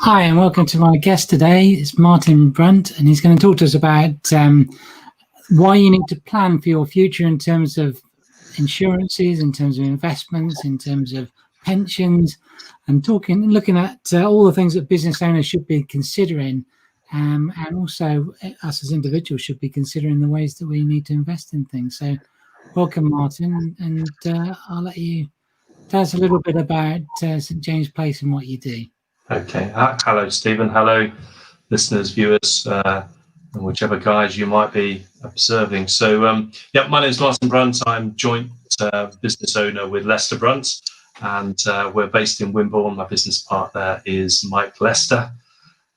Hi, and welcome to my guest today. It's Martin Brunt, and he's going to talk to us about why you need to plan for your future in terms of insurances, in terms of investments, in terms of pensions, and looking at all the things that business owners should be considering, and also us as individuals should be considering the ways that we need to invest in things. So, welcome, Martin, and I'll let you tell us a little bit about St James Place and what you do. Okay. Hello, Stephen. Hello, listeners, viewers, and whichever guys you might be observing. So, my name is Martin Brunt. I'm joint business owner with Lester Brunt, and we're based in Wimborne. My business partner is Mike Lester,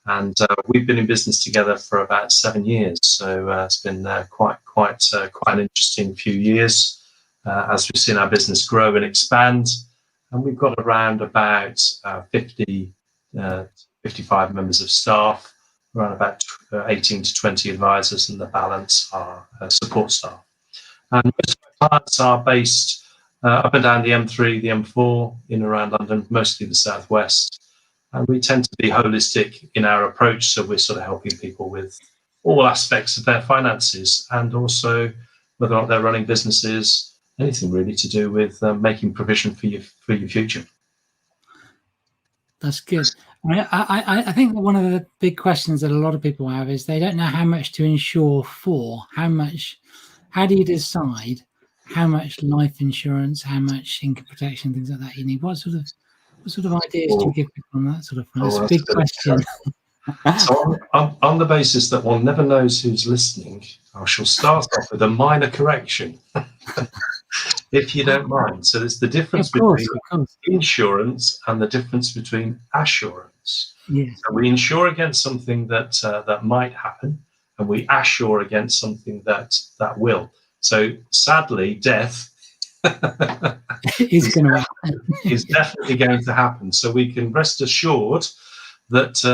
and we've been in business together for about 7 years. So it's been quite an interesting few years as we've seen our business grow and expand. And we've got around about 55 members of staff, around about 18 to 20 advisors, and the balance are support staff. And most of our clients are based up and down the M3, the M4, in and around London, mostly the southwest. And we tend to be holistic in our approach, so we're sort of helping people with all aspects of their finances, and also whether or not they're running businesses, anything really to do with making provision for your future. That's good. I think that one of the big questions that a lot of people have is they don't know how much to insure for. How do you decide how much life insurance, how much income protection, things like that you need? What sort of ideas do you give people on that sort of front? It's a big question. So on the basis that one never knows who's listening, I shall start off with a minor correction, if you don't mind. So there's the difference between insurance and the difference between assurance. Yes. So we insure against something that might happen, and we assure against something that will. So sadly, death is definitely going to happen. So we can rest assured that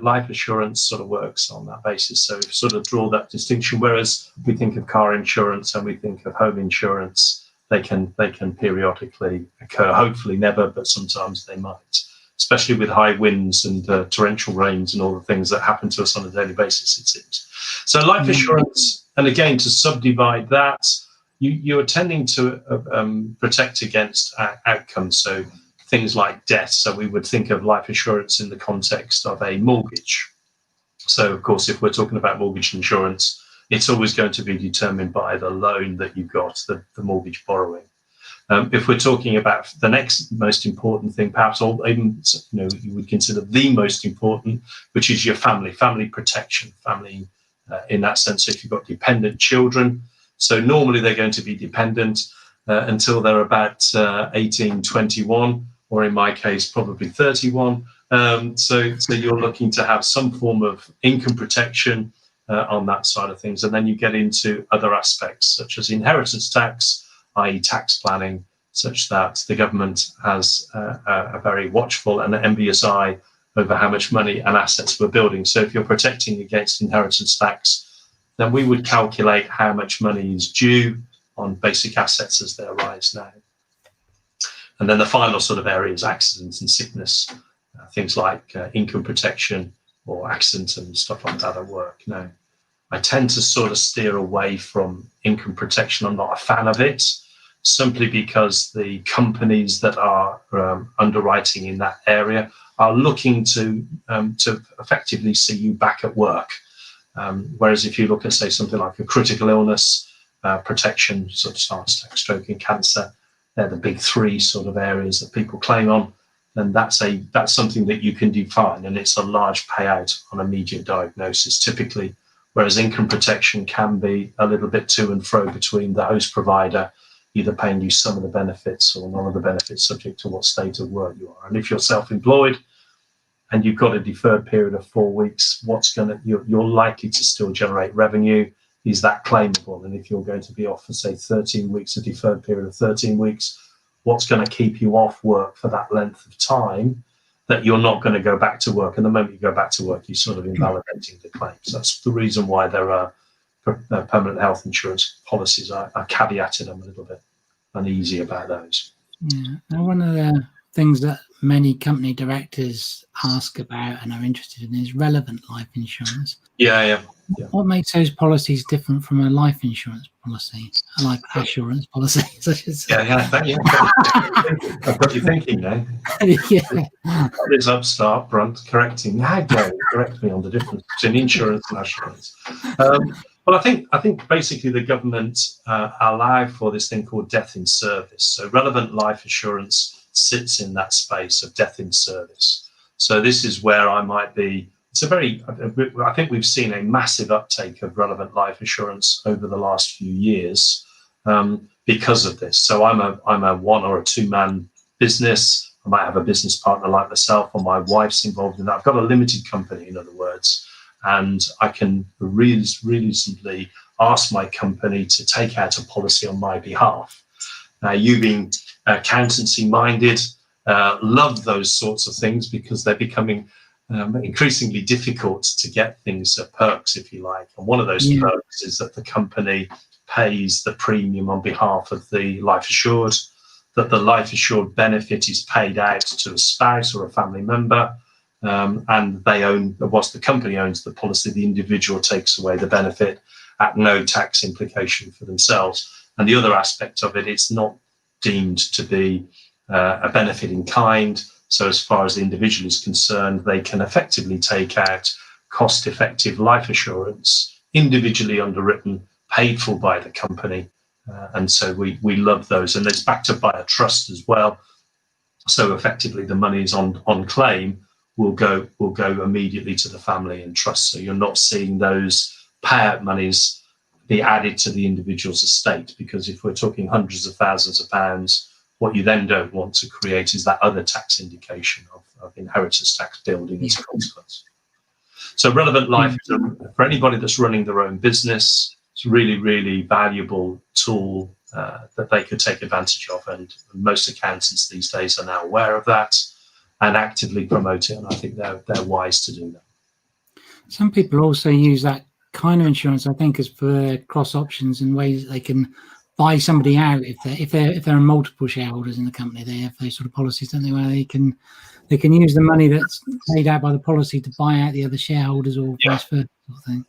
life assurance sort of works on that basis. So sort of draw that distinction. Whereas we think of car insurance and we think of home insurance, they can periodically occur. Hopefully never, but sometimes they might, especially with high winds and torrential rains and all the things that happen to us on a daily basis, it seems. So life assurance, and again, to subdivide that, you are tending to protect against outcomes. So things like death. So we would think of life insurance in the context of a mortgage. So, of course, if we're talking about mortgage insurance, it's always going to be determined by the loan that you've got, the mortgage borrowing. If we're talking about the next most important thing, perhaps even you would consider the most important, which is your family protection, family in that sense. So if you've got dependent children, so normally they're going to be dependent until they're about 18, 21, or in my case, probably 31. So you're looking to have some form of income protection on that side of things. And then you get into other aspects, such as inheritance tax, i.e. tax planning, such that the government has a very watchful and envious eye over how much money and assets we're building. So if you're protecting against inheritance tax, then we would calculate how much money is due on basic assets as they arise now. And then the final sort of area is accidents and sickness, things like income protection or accident and stuff like that at work. Now, I tend to sort of steer away from income protection. I'm not a fan of it, simply because the companies that are underwriting in that area are looking to effectively see you back at work. Whereas if you look at, say, something like a critical illness protection, such as heart attack, stroke, and cancer, they're the big three sort of areas that people claim on, and that's something that you can define, and it's a large payout on immediate diagnosis typically, whereas income protection can be a little bit to and fro between the host provider, either paying you some of the benefits or none of the benefits, subject to what state of work you are. And if you're self-employed and you've got a deferred period of 4 weeks, you're likely to still generate revenue. Is that claimable? And if you're going to be off for, say, 13 weeks, a deferred period of 13 weeks, what's going to keep you off work for that length of time that you're not going to go back to work? And the moment you go back to work, you're sort of invalidating the claims. That's the reason why there are permanent health insurance policies. I caveated them a little bit uneasy about those. Yeah. Now, one of the things that many company directors ask about and are interested in is relevant life insurance. Yeah. What makes those policies different from a life insurance policy, a life assurance policy, I should say? Yeah. I've got you thinking now. Yeah. There's upstart Brunt correcting. How dare you correct me on the difference between insurance and assurance? Well, I think basically the government allow for this thing called death in service. So relevant life assurance sits in that space of death in service. So this is where I might be. I think we've seen a massive uptake of relevant life assurance over the last few years because of this. So I'm a one or a two man business. I might have a business partner like myself, or my wife's involved in that. I've got a limited company, in other words, and I can really simply ask my company to take out a policy on my behalf. Now, you being accountancy minded, love those sorts of things because they're becoming increasingly difficult to get things, perks, if you like. And one of those perks is that the company pays the premium on behalf of the life assured, that the life assured benefit is paid out to a spouse or a family member, and they own, whilst the company owns the policy, the individual takes away the benefit at no tax implication for themselves. And the other aspect of it, it's not deemed to be a benefit in kind. So as far as the individual is concerned, they can effectively take out cost-effective life assurance, individually underwritten, paid for by the company. And so we love those. And it's backed up by a trust as well. So effectively the monies on claim will go immediately to the family and trust. So you're not seeing those payout monies be added to the individual's estate, because if we're talking hundreds of thousands of pounds, what you then don't want to create is that other tax indication of inheritance tax building as a consequence. So relevant life, for anybody that's running their own business, it's a really, really valuable tool that they could take advantage of. And most accountants these days are now aware of that and actively promote it. And I think they're wise to do that. Some people also use that kind of insurance, I think, as for cross options in ways they can buy somebody out if there are multiple shareholders in the company. They have those sort of policies, don't they, where they can use the money that's paid out by the policy to buy out the other shareholders, or vice versa, sort of thing.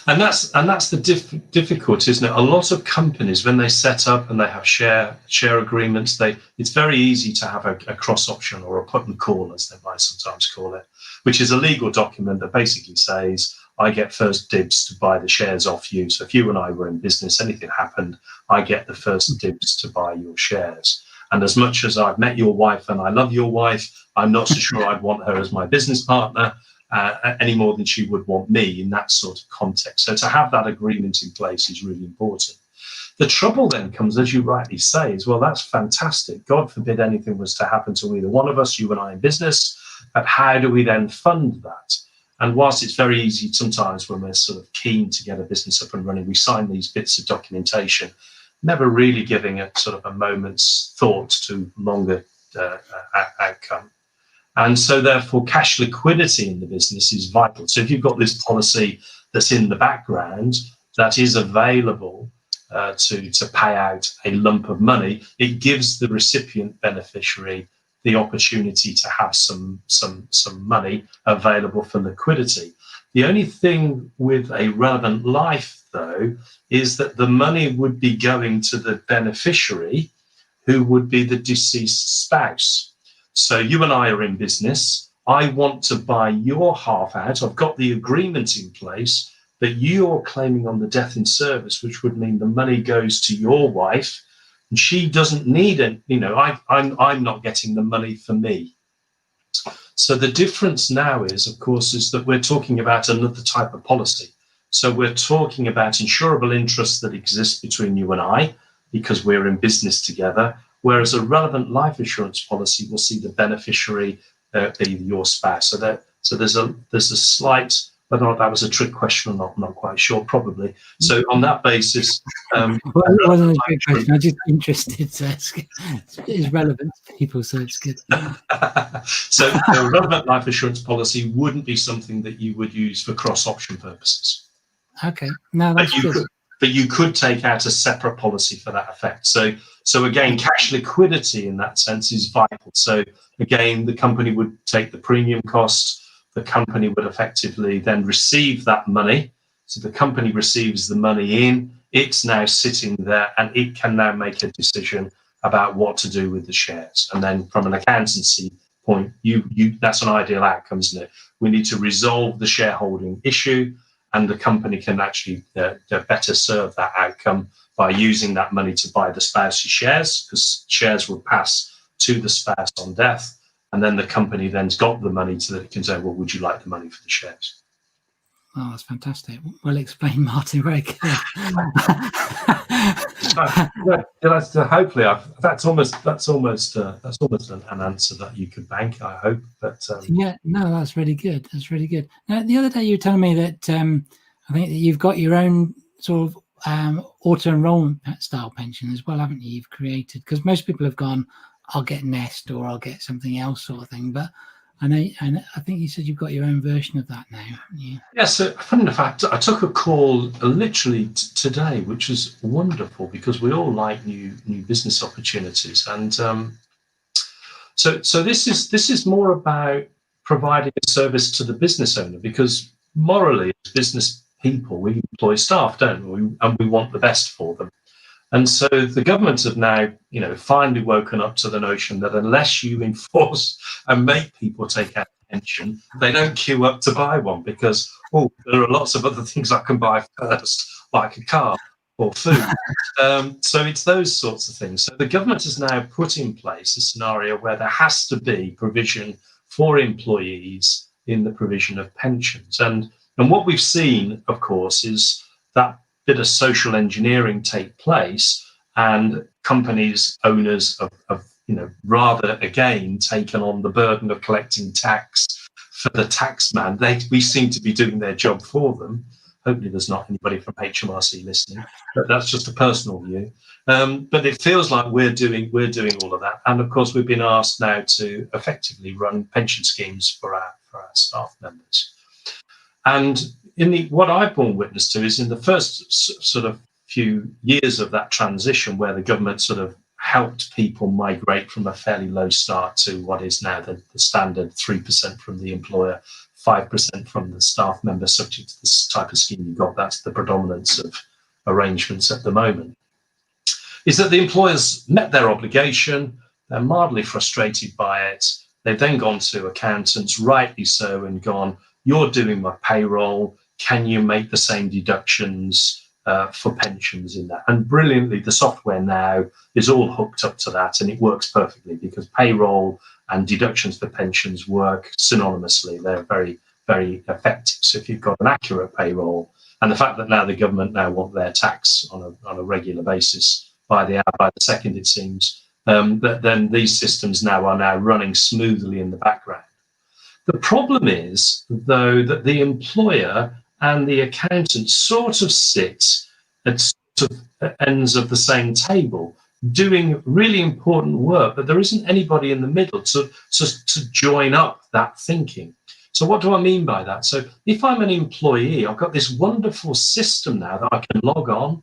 And that's the difficulty, isn't it? A lot of companies, when they set up and they have share agreements, it's very easy to have a cross option, or a put and call, as they might sometimes call it, which is a legal document that basically says, I get first dibs to buy the shares off you. So if you and I were in business, anything happened, I get the first dibs to buy your shares. And as much as I've met your wife and I love your wife, I'm not so sure I'd want her as my business partner any more than she would want me in that sort of context. So to have that agreement in place is really important. The trouble then comes, as you rightly say, is, well, that's fantastic. God forbid anything was to happen to either one of us, you and I in business, but how do we then fund that? And whilst it's very easy sometimes when we're sort of keen to get a business up and running, we sign these bits of documentation, never really giving it sort of a moment's thought to longer outcome. And so therefore cash liquidity in the business is vital. So if you've got this policy that's in the background that is available to pay out a lump of money, it gives the recipient beneficiary the opportunity to have some money available for liquidity. The only thing with a relevant life, though, is that the money would be going to the beneficiary, who would be the deceased spouse. So you and I are in business. I want to buy your half out. I've got the agreement in place, but you're claiming on the death in service, which would mean the money goes to your wife, and she doesn't need it. I'm not getting the money for me. So the difference now is, of course, is that we're talking about another type of policy. So we're talking about insurable interests that exist between you and I, because we're in business together. Whereas a relevant life assurance policy will see the beneficiary be your spouse. So there's a slight, whether or not that was a trick question or not, I'm not quite sure, probably. So on that basis, well, it wasn't a trick question. I'm just interested. So it's relevant to people, so it's good. So a relevant life assurance policy wouldn't be something that you would use for cross option purposes. Okay, no, that's good. but you could take out a separate policy for that effect. So again, cash liquidity in that sense is vital. So again, the company would take the premium costs. The company would effectively then receive that money. So the company receives the money in. It's now sitting there, and it can now make a decision about what to do with the shares. And then from an accountancy point, that's an ideal outcome, isn't it? We need to resolve the shareholding issue, and the company can actually better serve that outcome by using that money to buy the spouse's shares, because shares will pass to the spouse on death, and then the company then's got the money so that it can say, well, would you like the money for the shares? Oh, that's fantastic. Well explained, Martin. Very good. Hopefully, that's almost an answer that you could bank, I hope. But yeah, no, that's really good. That's really good. Now, the other day you were telling me that I think that you've got your own sort of auto enrollment style pension as well, haven't you? You've created, because most people have gone, I'll get Nest or I'll get something else sort of thing, but I know, and I think you said you've got your own version of that now. Yeah. So, funny enough, I took a call literally today, which was wonderful, because we all like new business opportunities, and so this is more about providing a service to the business owner, because morally, as business people, we employ staff, don't we? And we want the best for them. And so the government have now, finally woken up to the notion that unless you enforce and make people take out a pension, they don't queue up to buy one, because, there are lots of other things I can buy first, like a car or food. So it's those sorts of things. So the government has now put in place a scenario where there has to be provision for employees in the provision of pensions. And what we've seen, of course, is that bit of social engineering take place, and companies, owners have rather again taken on the burden of collecting tax for the tax man. We seem to be doing their job for them. Hopefully there's not anybody from HMRC listening, but that's just a personal view. But it feels like we're doing all of that. And of course, we've been asked now to effectively run pension schemes for our staff members. And what I've borne witness to is in the first sort of few years of that transition, where the government sort of helped people migrate from a fairly low start to what is now the standard 3% from the employer, 5% from the staff member, subject to this type of scheme you've got. That's the predominance of arrangements at the moment. Is that the employers met their obligation, they're mildly frustrated by it, they've then gone to accountants, rightly so, and gone, you're doing my payroll, can you make the same deductions for pensions in that? And brilliantly, the software now is all hooked up to that, and it works perfectly, because payroll and deductions for pensions work synonymously. They're very, very effective. So if you've got an accurate payroll, and the fact that now the government now want their tax on a regular basis by the hour, by the second, it seems, then these systems are running smoothly in the background. The problem is, though, that the employer and the accountant sort of sit at sort of ends of the same table, doing really important work, but there isn't anybody in the middle to join up that thinking. So what do I mean by that? So if I'm an employee, I've got this wonderful system now that I can log on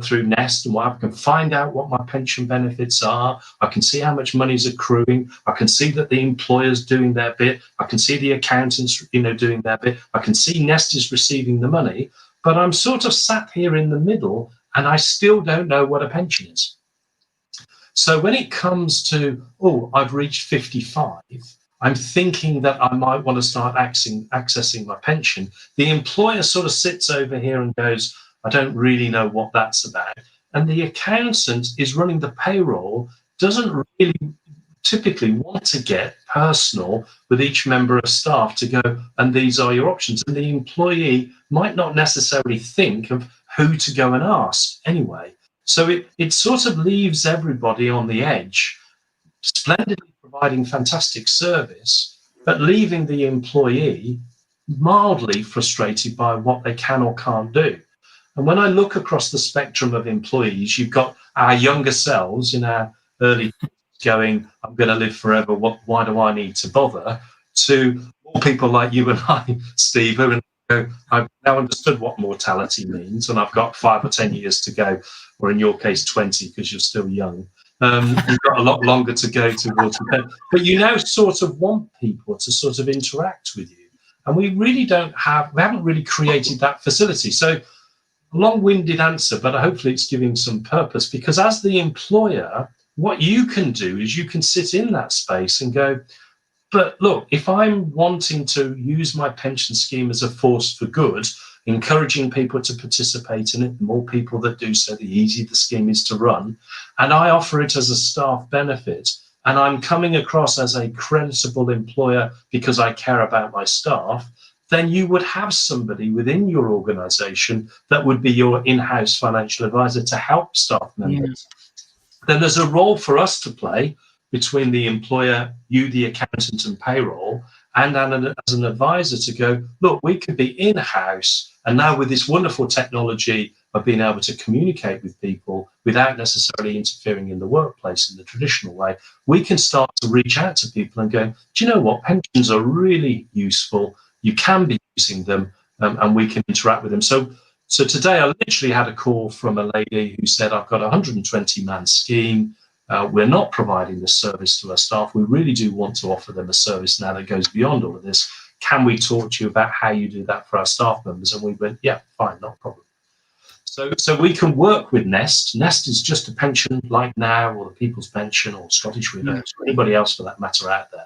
through Nest, and I can find out what my pension benefits are. I can see how much money's accruing. I can see that the employer's doing their bit. I can see the accountants, doing their bit. I can see Nest is receiving the money, but I'm sort of sat here in the middle, and I still don't know what a pension is. So when it comes to, I've reached 55, I'm thinking that I might want to start accessing my pension. The employer sort of sits over here and goes, I don't really know what that's about. And the accountant is running the payroll, doesn't really typically want to get personal with each member of staff to go, and these are your options. And the employee might not necessarily think of who to go and ask anyway. So it sort of leaves everybody on the edge, splendidly providing fantastic service, but leaving the employee mildly frustrated by what they can or can't do. And when I look across the spectrum of employees, you've got our younger selves in our early going, I'm going to live forever, why do I need to bother? To more people like you and I, Steve, who are in So I've now understood what mortality means, and I've got 5 or 10 years to go, or in your case, 20, because you're still young. You've got a lot longer to go towards it. But you now sort of want people to sort of interact with you. And we haven't really created that facility. So, long-winded answer, but hopefully it's giving some purpose, because as the employer, what you can do is you can sit in that space and go, but look, if I'm wanting to use my pension scheme as a force for good, encouraging people to participate in it, the more people that do so, the easier the scheme is to run, and I offer it as a staff benefit, and I'm coming across as a creditable employer because I care about my staff, then you would have somebody within your organization that would be your in-house financial advisor to help staff members. Then there's a role for us to play between the employer, you, the accountant and payroll, and as an advisor to go, look, we could be in-house, and now with this wonderful technology of being able to communicate with people without necessarily interfering in the workplace in the traditional way, we can start to reach out to people and go, do you know what, pensions are really useful, you can be using them, and we can interact with them. So today I literally had a call from a lady who said, I've got a 120-man scheme. We're not providing this service to our staff. We really do want to offer them a service now that goes beyond all of this. Can we talk to you about how you do that for our staff members? And we went, yeah, fine, not a problem. So we can work with Nest. Nest is just a pension like now, or the People's Pension, or Scottish Widows, or anybody else for that matter out there.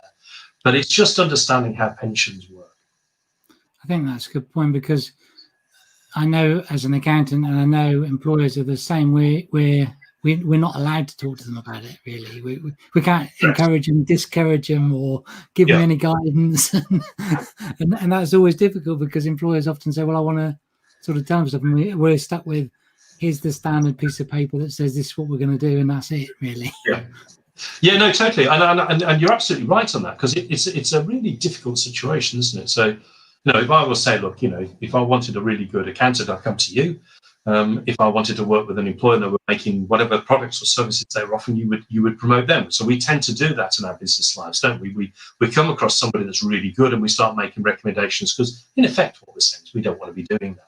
But it's just understanding how pensions work. I think that's a good point, because I know as an accountant, and I know employers are the same. We're not allowed to talk to them about it, really. We can't encourage them, discourage them, or give them any guidance. and that's always difficult, because employers often say, well, I want to sort of tell them stuff, and we're stuck with, here's the standard piece of paper that says this is what we're going to do, and that's it, really. Yeah, no, totally. And you're absolutely right on that, because it's a really difficult situation, isn't it? So, if I will say, look, if I wanted a really good accountant, I'd come to you. If I wanted to work with an employer that were making whatever products or services they were offering, you would promote them. So we tend to do that in our business lives, don't we? We come across somebody that's really good, and we start making recommendations, because in effect what we're saying is we don't want to be doing that.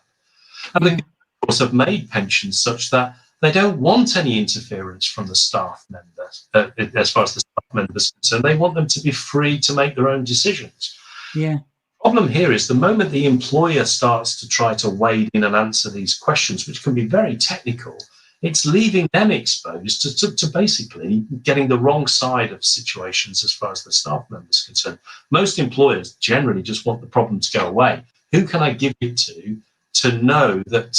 And the government have made pensions such that they don't want any interference from the staff members, as far as the staff members are concerned. They want them to be free to make their own decisions. Yeah. Problem here is the moment the employer starts to try to wade in and answer these questions, which can be very technical, it's leaving them exposed to basically getting the wrong side of situations as far as the staff members are concerned. Most employers generally just want the problem to go away. Who can I give it to know that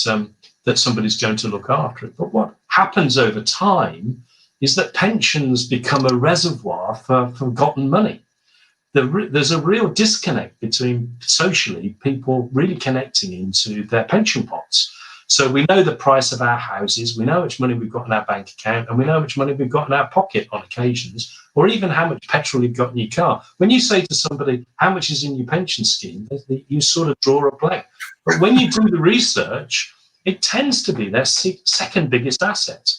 somebody's going to look after it? But what happens over time is that pensions become a reservoir for forgotten money. There's a real disconnect between socially people really connecting into their pension pots. So we know the price of our houses, we know how much money we've got in our bank account, and we know how much money we've got in our pocket on occasions, or even how much petrol you've got in your car. When you say to somebody, how much is in your pension scheme, you sort of draw a blank. But when you do the research, it tends to be their second biggest asset.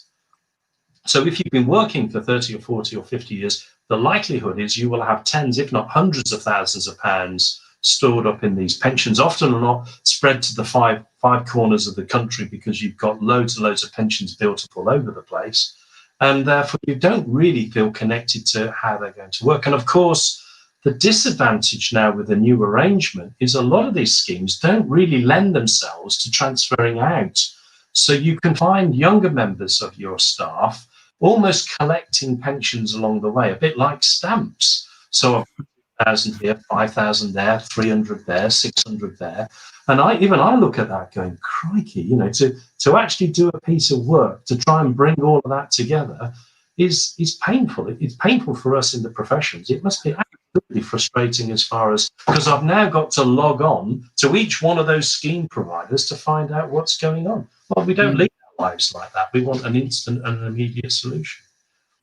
So if you've been working for 30 or 40 or 50 years, the likelihood is you will have tens, if not hundreds of thousands of pounds stored up in these pensions, often or not spread to the five corners of the country, because you've got loads and loads of pensions built up all over the place. And therefore, you don't really feel connected to how they're going to work. And of course, the disadvantage now with the new arrangement is a lot of these schemes don't really lend themselves to transferring out. So you can find younger members of your staff almost collecting pensions along the way, a bit like stamps. So 1,000 here, 5,000 there, 300 there, 600 there. And I look at that going, crikey, to actually do a piece of work to try and bring all of that together is painful. It's painful for us in the professions. It must be absolutely frustrating as far as, because I've now got to log on to each one of those scheme providers to find out what's going on. Well, we don't lead our lives like that. We want an instant and an immediate solution.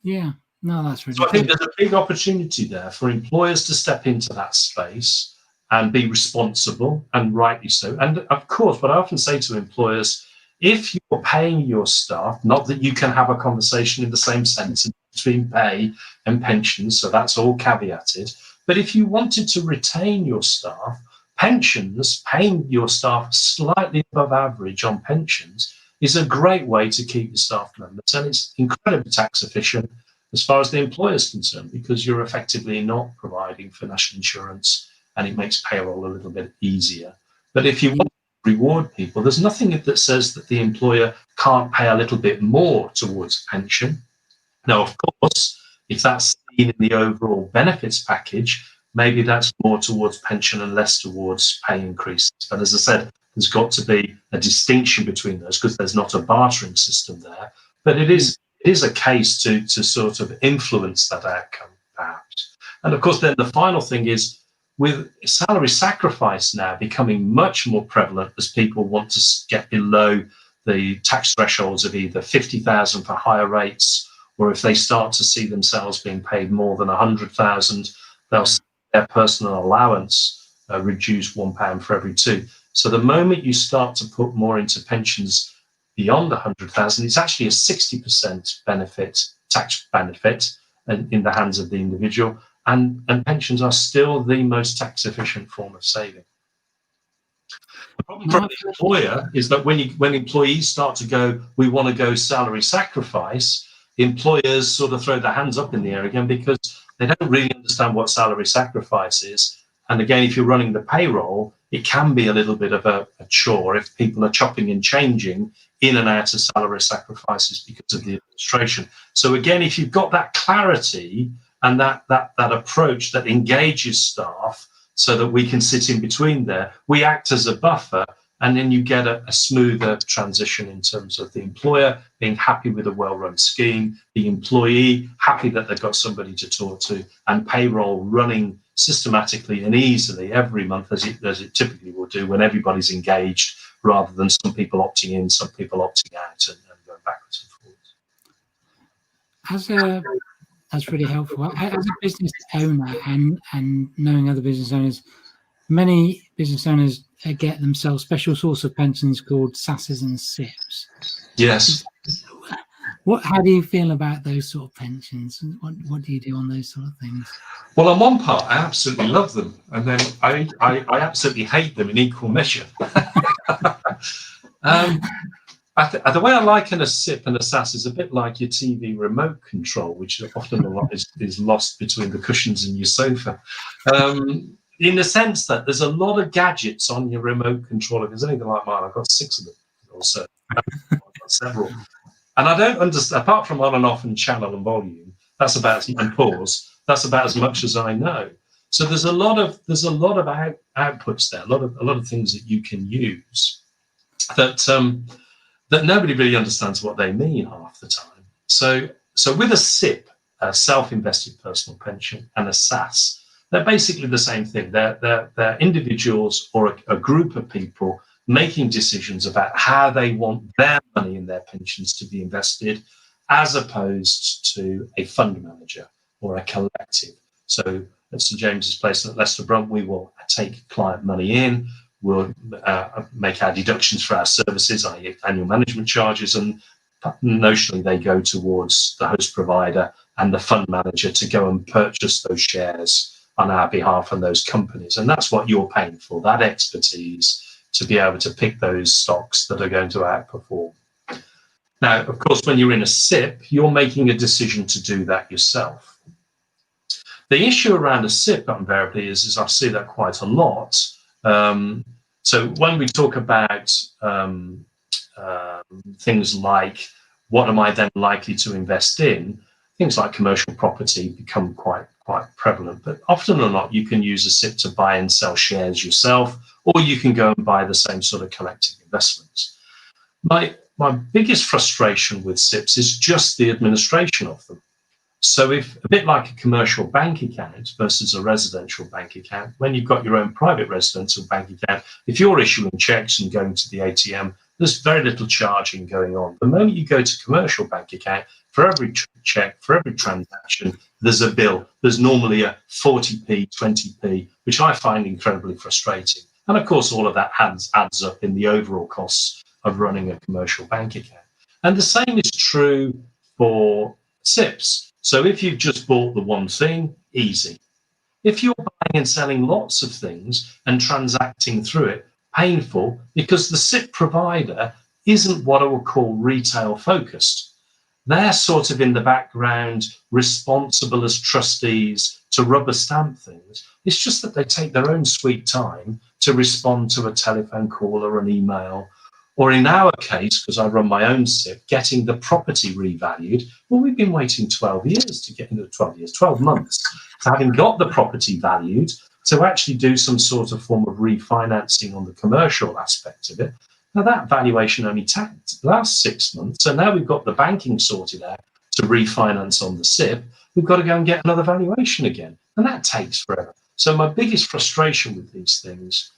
Yeah, no, that's really So I think there's a big opportunity there for employers to step into that space and be responsible, and rightly so. And of course, what I often say to employers, if you're paying your staff, not that you can have a conversation in the same sentence between pay and pensions, so that's all caveated, but if you wanted to retain your staff, pensions, paying your staff slightly above average on pensions is a great way to keep your staff members, and it's incredibly tax efficient as far as the employer is concerned, because you're effectively not providing for national insurance, and it makes payroll a little bit easier. But if you want to reward people, there's nothing that says that the employer can't pay a little bit more towards pension. Now, of course, if that's seen in the overall benefits package, maybe that's more towards pension and less towards pay increases. But as I said, there's got to be a distinction between those, because there's not a bartering system there. But it is a case to sort of influence that outcome, perhaps. And of course, then the final thing is, with salary sacrifice now becoming much more prevalent as people want to get below the tax thresholds of either 50,000 for higher rates, or if they start to see themselves being paid more than 100,000, they'll see their personal allowance reduce £1 for every two. So the moment you start to put more into pensions beyond 100,000, it's actually a 60% benefit, tax benefit, in the hands of the individual. And pensions are still the most tax efficient form of saving. The problem for the employer is that when employees start to go, we want to go salary sacrifice, employers sort of throw their hands up in the air again, because they don't really understand what salary sacrifice is. And again, if you're running the payroll, it can be a little bit of a chore if people are chopping and changing in and out of salary sacrifices because of the administration. So again, if you've got that clarity and that approach that engages staff so that we can sit in between there, we act as a buffer, and then you get a smoother transition in terms of the employer being happy with a well-run scheme, the employee happy that they've got somebody to talk to, and payroll running systematically and easily every month, as it typically will do when everybody's engaged, rather than some people opting in, some people opting out, and going backwards and forwards. That's really helpful. As a business owner and knowing other business owners, many business owners get themselves special source of pensions called SASs and SIPs. Yes. How do you feel about those sort of pensions? What do you do on those sort of things? Well, on one part, I absolutely love them, and then I absolutely hate them in equal measure. The way I liken a SIP and a SAS is a bit like your TV remote control, which often is lost between the cushions in your sofa. In the sense that there's a lot of gadgets on your remote control. If there's anything like mine, I've got 6 of them or so. I've got several. And I don't understand, apart from on and off and channel and volume, and pause, that's about as much as I know. So there's a lot of outputs there, a lot of things that you can use that nobody really understands what they mean half the time. So with a SIP, a self-invested personal pension, and a SAS, they're basically the same thing. They're individuals or a group of people making decisions about how they want their money in their pensions to be invested, as opposed to a fund manager or a collective. So at St James's Place and at Leicester Brunt, we will take client money in, we'll make our deductions for our services, i.e. annual management charges, and notionally they go towards the host provider and the fund manager to go and purchase those shares on our behalf and those companies. And that's what you're paying for, that expertise to be able to pick those stocks that are going to outperform. Now, of course, when you're in a SIP, you're making a decision to do that yourself. The issue around a SIP invariably is I see that quite a lot. So when we talk about things like what am I then likely to invest in, things like commercial property become quite prevalent. But often or not, you can use a SIP to buy and sell shares yourself, or you can go and buy the same sort of collective investments. My biggest frustration with SIPs is just the administration of them. So if a bit like a commercial bank account versus a residential bank account, when you've got your own private residential bank account, if you're issuing checks and going to the ATM, there's very little charging going on. The moment you go to commercial bank account, for every check, for every transaction, there's a bill. There's normally a 40p, 20p, which I find incredibly frustrating. And of course, all of that adds up in the overall costs of running a commercial bank account. And the same is true for SIPs. So if you've just bought the one thing, easy. If you're buying and selling lots of things and transacting through it. Painful, because the SIP provider isn't what I would call retail focused. They're sort of in the background, responsible as trustees to rubber stamp things. It's just that they take their own sweet time to respond to a telephone call or an email, or in our case, because I run my own SIP, getting the property revalued. Well, we've been waiting 12 years to get into 12 months to having got the property valued to actually do some sort of form of refinancing on the commercial aspect of it. Now, that valuation only lasts 6 months. So now we've got the banking sorted out to refinance on the SIP. We've got to go and get another valuation again. And that takes forever. So my biggest frustration with these things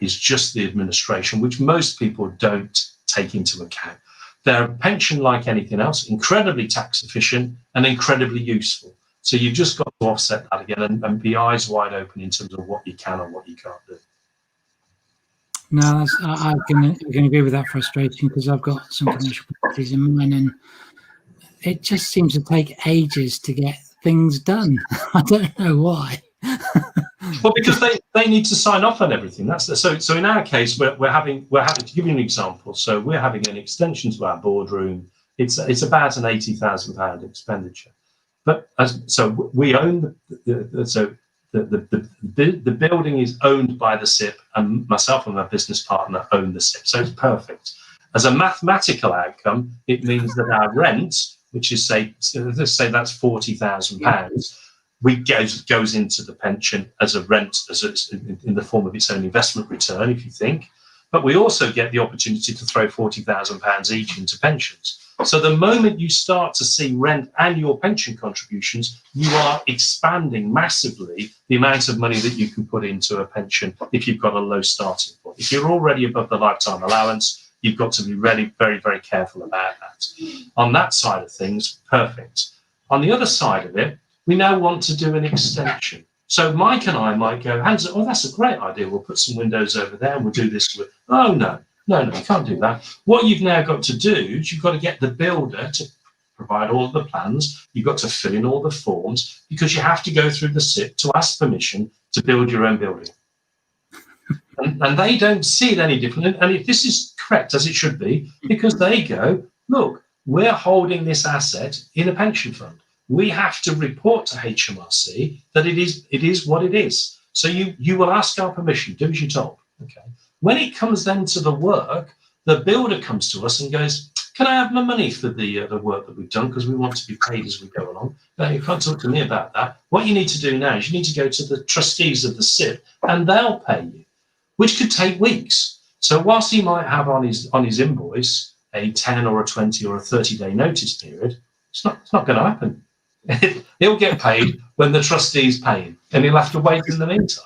is just the administration, which most people don't take into account. They're a pension like anything else, incredibly tax efficient and incredibly useful. So you've just got to offset that again and be eyes wide open in terms of what you can and what you can't do. No, I can agree with that frustration, because I've got some commercial properties in mine, and it just seems to take ages to get things done. I don't know why. Well, because they need to sign off on everything. So in our case, we're having to give you an example. So we're having an extension to our boardroom. It's about an £80,000 expenditure, but so we own the building is owned by the SIP, and myself and my business partner own the SIP. So it's perfect. As a mathematical outcome, it means that our rent, which is let's say that's £40,000, goes into the pension as a rent, in the form of its own investment return, if you think. But we also get the opportunity to throw £40,000 each into pensions. So the moment you start to see rent and your pension contributions, you are expanding massively the amount of money that you can put into a pension if you've got a low starting point. If you're already above the lifetime allowance, you've got to be really very, very careful about that. On that side of things, perfect. On the other side of it, we now want to do an extension. So Mike and I might go, Hans, oh, that's a great idea. We'll put some windows over there and we'll do this with, oh, no, you can't do that. What you've now got to do is you've got to get the builder to provide all of the plans. You've got to fill in all the forms, because you have to go through the SIP to ask permission to build your own building. And they don't see it any different. And if this is correct, as it should be, because they go, look, we're holding this asset in a pension fund. We have to report to HMRC that it is what it is. So you will ask our permission, do as you're told. Okay. When it comes then to the work, the builder comes to us and goes, can I have my money for the work that we've done, because we want to be paid as we go along? No, you can't talk to me about that. What you need to do now is you need to go to the trustees of the SIP and they'll pay you, which could take weeks. So whilst he might have on his invoice a 10 or a 20 or a 30-day notice period, it's not going to happen. He'll get paid when the trustees pay him, and he'll have to wait in the meantime.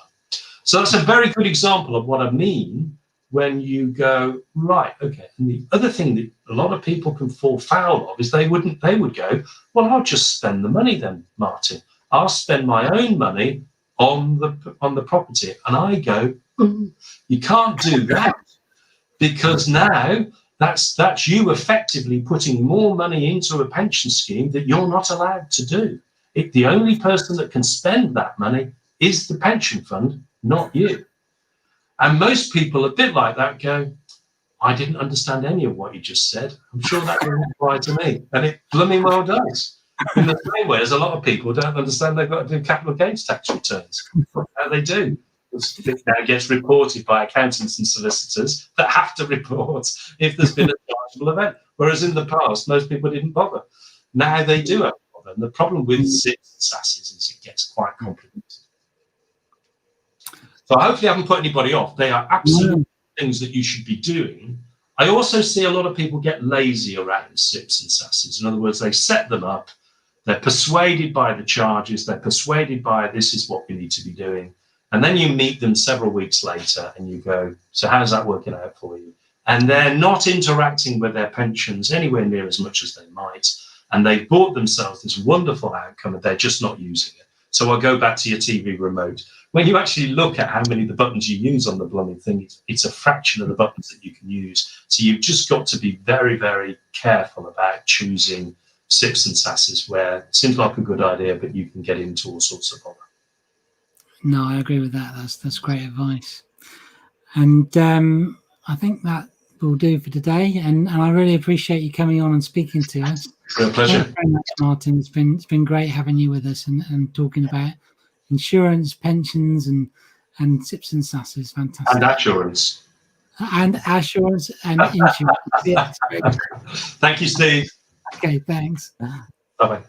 So that's a very good example of what I mean when you go, right, okay. And the other thing that a lot of people can fall foul of is they would go, well, I'll just spend the money then, Martin. I'll spend my own money on the property. And I go, you can't do that, because now that's you effectively putting more money into a pension scheme that you're not allowed to do. The only person that can spend that money is the pension fund, not you. And most people, a bit like that, go, I didn't understand any of what you just said. I'm sure that didn't apply to me. And it blooming well does. In the same way as a lot of people don't understand they've got to do capital gains tax returns. How they do. It now gets reported by accountants and solicitors that have to report if there's been a chargeable event. Whereas in the past, most people didn't bother. Now they do have to bother. And the problem with SIPs and SASs is it gets quite complicated. So hopefully I haven't put anybody off. They are absolute things that you should be doing. I also see a lot of people get lazy around SIPs and SASs. In other words, they set them up. They're persuaded by the charges. They're persuaded by this is what we need to be doing. And then you meet them several weeks later and you go, so how's that working out for you? And they're not interacting with their pensions anywhere near as much as they might. And they've bought themselves this wonderful outcome and they're just not using it. So I'll go back to your TV remote. When you actually look at how many of the buttons you use on the blooming thing, it's a fraction of the buttons that you can use. So you've just got to be very, very careful about choosing SIPs and SASs where it seems like a good idea, but you can get into all sorts of bother. No, I agree with that. That's great advice. And I think that will do for today. And I really appreciate you coming on and speaking to us. Real pleasure. Thanks very much, Martin. It's been great having you with us and talking about insurance, pensions, and SIPs and SASs. Fantastic. And assurance. And assurance and insurance. Yes, great. Thank you, Steve. Okay, thanks. Bye-bye.